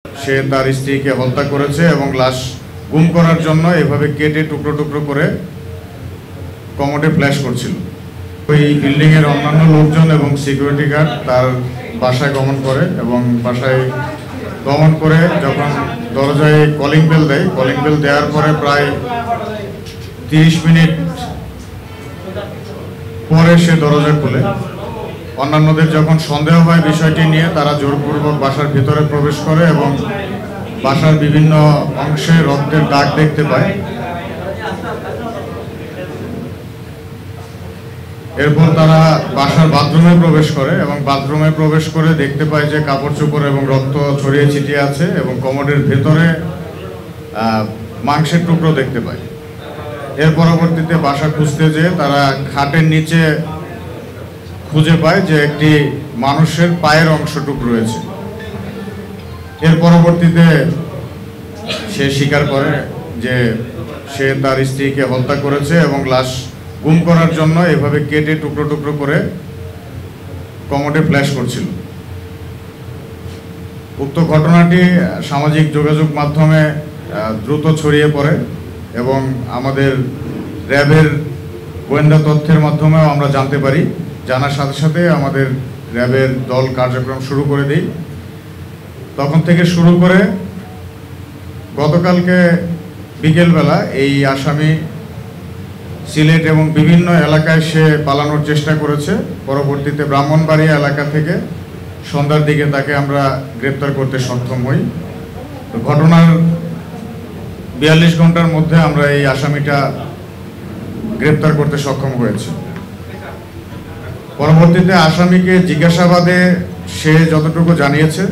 সে তার স্ত্রীকে হত্যা করেছে এবং লাশ গুম করার জন্য এভাবে কেটে টুকরো টুকরো করে কমোডে ফ্ল্যাশ করছিল। ওই বিল্ডিংয়ের অন্যান্য লোকজন এবং সিকিউরিটি গার্ড তার বাসায় গমন করে এবং বাসায় গমন করে যখন দরজায় কলিং বেল দেয়, কলিং বেল দেওয়ার পরে প্রায় 30 মিনিট পরে সে দরজা খুলে। অন্যান্যদের যখন সন্দেহ হয় বিষয়টি নিয়ে, তারা জোরপূর্বক বাসার ভিতরে প্রবেশ করে এবং বাসার বিভিন্ন অংশে রক্তের দাগ দেখতে পায়। এরপর তারা বাসার বাথরুমে প্রবেশ করে এবং বাথরুমে প্রবেশ করে দেখতে পায় যে কাপড় চোপড় এবং রক্ত ছড়িয়ে ছিটিয়ে আছে এবং কমোডের ভেতরে মাংসের টুকরো দেখতে পায়। এর পরবর্তীতে বাসা খুঁজতে যেয়ে তারা খাটের নিচে খুঁজে পায় যে একটি মানুষের পায়ের অংশটুকু রয়েছে। এর পরবর্তীতে সে স্বীকার করে যে সে তার স্ত্রীকে হত্যা করেছে এবং লাশ গুম করার জন্য এভাবে কেটে টুকরো টুকরো করে কমোডে ফ্ল্যাশ করছিল। উক্ত ঘটনাটি সামাজিক যোগাযোগ মাধ্যমে দ্রুত ছড়িয়ে পড়ে এবং আমাদের র্যাবের গোয়েন্দা তথ্যের মাধ্যমেও আমরা জানতে পারি। জানার সাথে সাথে আমাদের র্যাবের দল কার্যক্রম শুরু করে দেই। তখন থেকে শুরু করে গতকালকে বিকেলবেলা এই আসামি সিলেট এবং বিভিন্ন এলাকায় সে পালানোর চেষ্টা করেছে। পরবর্তীতে ব্রাহ্মণবাড়িয়া এলাকা থেকে সন্ধ্যার দিকে তাকে আমরা গ্রেপ্তার করতে সক্ষম হই। তো ঘটনার 42 ঘন্টার মধ্যে আমরা এই আসামিটা গ্রেপ্তার করতে সক্ষম হয়েছে। পরবর্তীতে আসামিকে জিজ্ঞাসাবাদে সে যতটুকু জানিয়েছে,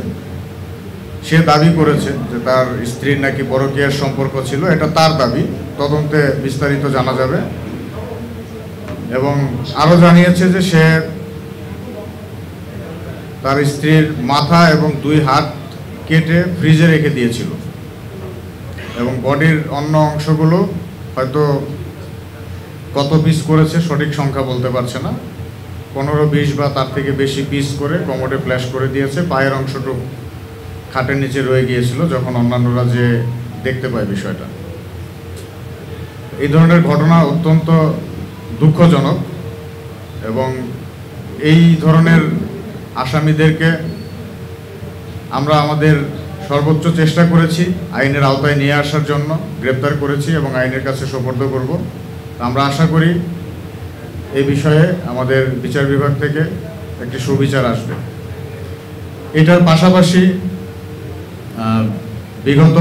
সে দাবি করেছে যে তার স্ত্রীর নাকি পরকীয়ার সম্পর্ক ছিল। এটা তার দাবি, তদন্তে বিস্তারিত জানা যাবে। এবং আরও জানিয়েছে যে সে তার স্ত্রীর মাথা এবং 2 হাত কেটে ফ্রিজে রেখে দিয়েছিল এবং বডির অন্য অংশগুলো হয়তো কত পিস করেছে সঠিক সংখ্যা বলতে পারছে না, 15-20 বা তার থেকে বেশি পিস করে কমোডে ফ্ল্যাশ করে দিয়েছে। পায়ের অংশটুকু খাটের নিচে রয়ে গিয়েছিল যখন অন্যান্যরা যে দেখতে পায় বিষয়টা। এই ধরনের ঘটনা অত্যন্ত দুঃখজনক এবং এই ধরনের আসামিদেরকে আমরা আমাদের সর্বোচ্চ চেষ্টা করেছি আইনের আওতায় নিয়ে আসার জন্য, গ্রেপ্তার করেছি এবং আইনের কাছে সোপর্দ করব। আমরা আশা করি এই বিষয়ে আমাদের বিচার বিভাগ থেকে একটি সুবিচার আসবে। এটার পাশাপাশি বিগত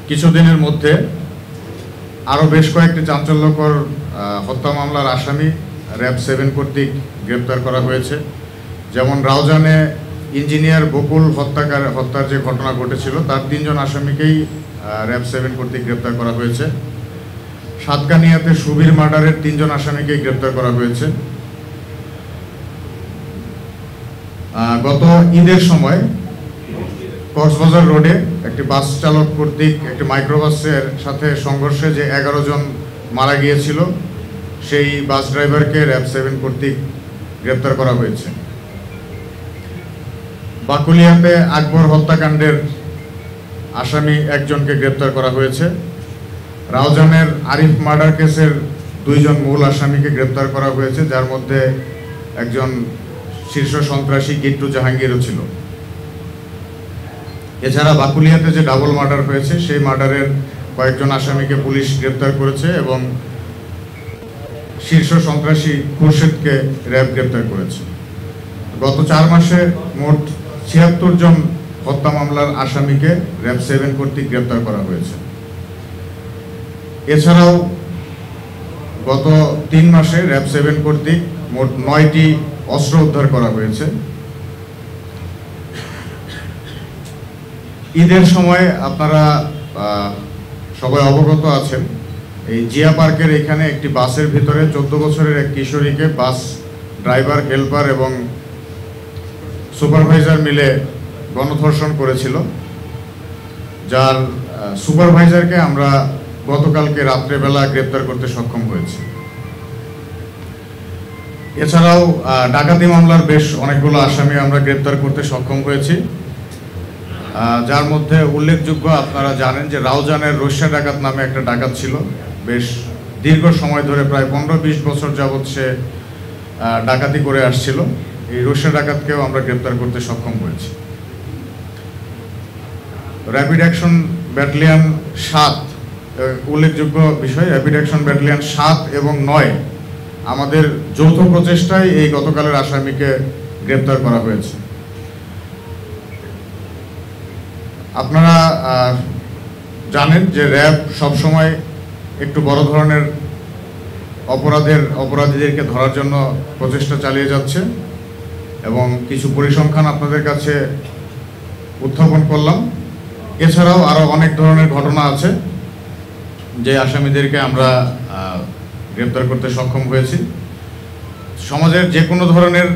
কিছুদিনের মধ্যে আরও বেশ কয়েকটি চাঞ্চল্যকর হত্যা মামলার আসামি র্যাব 7 কর্তৃক গ্রেপ্তার করা হয়েছে। যেমন রাউজানে ইঞ্জিনিয়ার বকুল হত্যার যে ঘটনা ঘটেছিল, তার 3 জন আসামিকেই র্যাব 7 কর্তৃক গ্রেপ্তার করা হয়েছে। সাতকানিয়াতে সুবীর মার্ডারের 3 জন আসামিকেই গ্রেপ্তার করা হয়েছে। গত ঈদের সময় কক্সবাজার রোডে একটি বাস চালক কর্তৃক একটি মাইক্রোবাসের সাথে সংঘর্ষে যে 11 জন মারা গিয়েছিল, সেই বাস ড্রাইভারকে র্যাব 7 কর্তৃক গ্রেপ্তার করা হয়েছে। বাকুলিয়াতে আকবর হত্যাকাণ্ডের আসামি 1 জনকে গ্রেপ্তার করা হয়েছে। রাউজানের আরিফ মার্ডার কেসের 2 জন মূল আসামিকে গ্রেপ্তার করা হয়েছে, যার মধ্যে একজন শীর্ষ সন্ত্রাসী গিট্টু জাহাঙ্গীরও ছিল। এছাড়া বাকুলিয়াতে যে ডাবল মার্ডার হয়েছে, সেই মার্ডারের কয়েকজন আসামিকে পুলিশ গ্রেপ্তার করেছে এবং শীর্ষ সন্ত্রাসী খুরশেদকে র্যাব গ্রেপ্তার করেছে। গত 4 মাসে মোট 76 জন হত্যা মামলার আসামিকে র্যাব 7 কর্তৃক গ্রেপ্তার করা হয়েছে। এছাড়াও গত 3 মাসে র্যাব 7 কর্তৃক মোট 9টি অস্ত্র উদ্ধার করা হয়েছে। ঈদের সময় আপনারা সবাই অবগত আছেন, এই জিয়া পার্কের এখানে একটি বাসের ভিতরে 14 বছরের এক কিশোরীকে বাস ড্রাইভার, হেল্পার এবং সুপারভাইজার মিলে গণধর্ষণ করেছিল, যার সুপারভাইজারকে আমরা গতকালকে রাত্রেবেলা গ্রেপ্তার করতে সক্ষম হয়েছি। এছাড়াও ডাকাতি মামলার বেশ অনেকগুলো আসামি আমরা গ্রেপ্তার করতে সক্ষম হয়েছি। যার মধ্যে উল্লেখযোগ্য আপনারা জানেন যে রাউজানের রস্যা ডাকাত নামে একটা ডাকাত ছিল, বেশ দীর্ঘ সময় ধরে প্রায় 15-20 বছর যাবৎ সে ডাকাতি করে আসছিল। এই রস্যা ডাকাতকেও আমরা গ্রেপ্তার করতে সক্ষম হয়েছি। র্যাপিড অ্যাকশন ব্যাটালিয়ন 7, উল্লেখযোগ্য বিষয়, র্যাপিড অ্যাকশন ব্যাটালিয়ন 7 এবং 9 আমাদের যৌথ প্রচেষ্টায় এই গতকালের আসামিকে গ্রেপ্তার করা হয়েছে। আপনারা জানেন যে র্যাব সবসময় একটু বড় ধরনের অপরাধীদেরকে ধরার জন্য প্রচেষ্টা চালিয়ে যাচ্ছে এবং কিছু পরিসংখ্যান আপনাদের কাছে উত্থাপন করলাম। এছাড়াও আরও অনেক ধরনের ঘটনা আছে যে আসামিদেরকে আমরা গ্রেপ্তার করতে সক্ষম হয়েছি। সমাজের যে কোনো ধরনের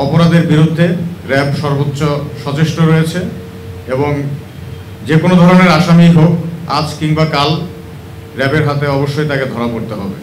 অপরাধের বিরুদ্ধে র্যাব সর্বোচ্চ সচেষ্ট রয়েছে এবং যে কোনো ধরনের আসামি হোক, আজ কিংবা কাল র্যাবের হাতে অবশ্যই তাকে ধরা পড়তে হবে।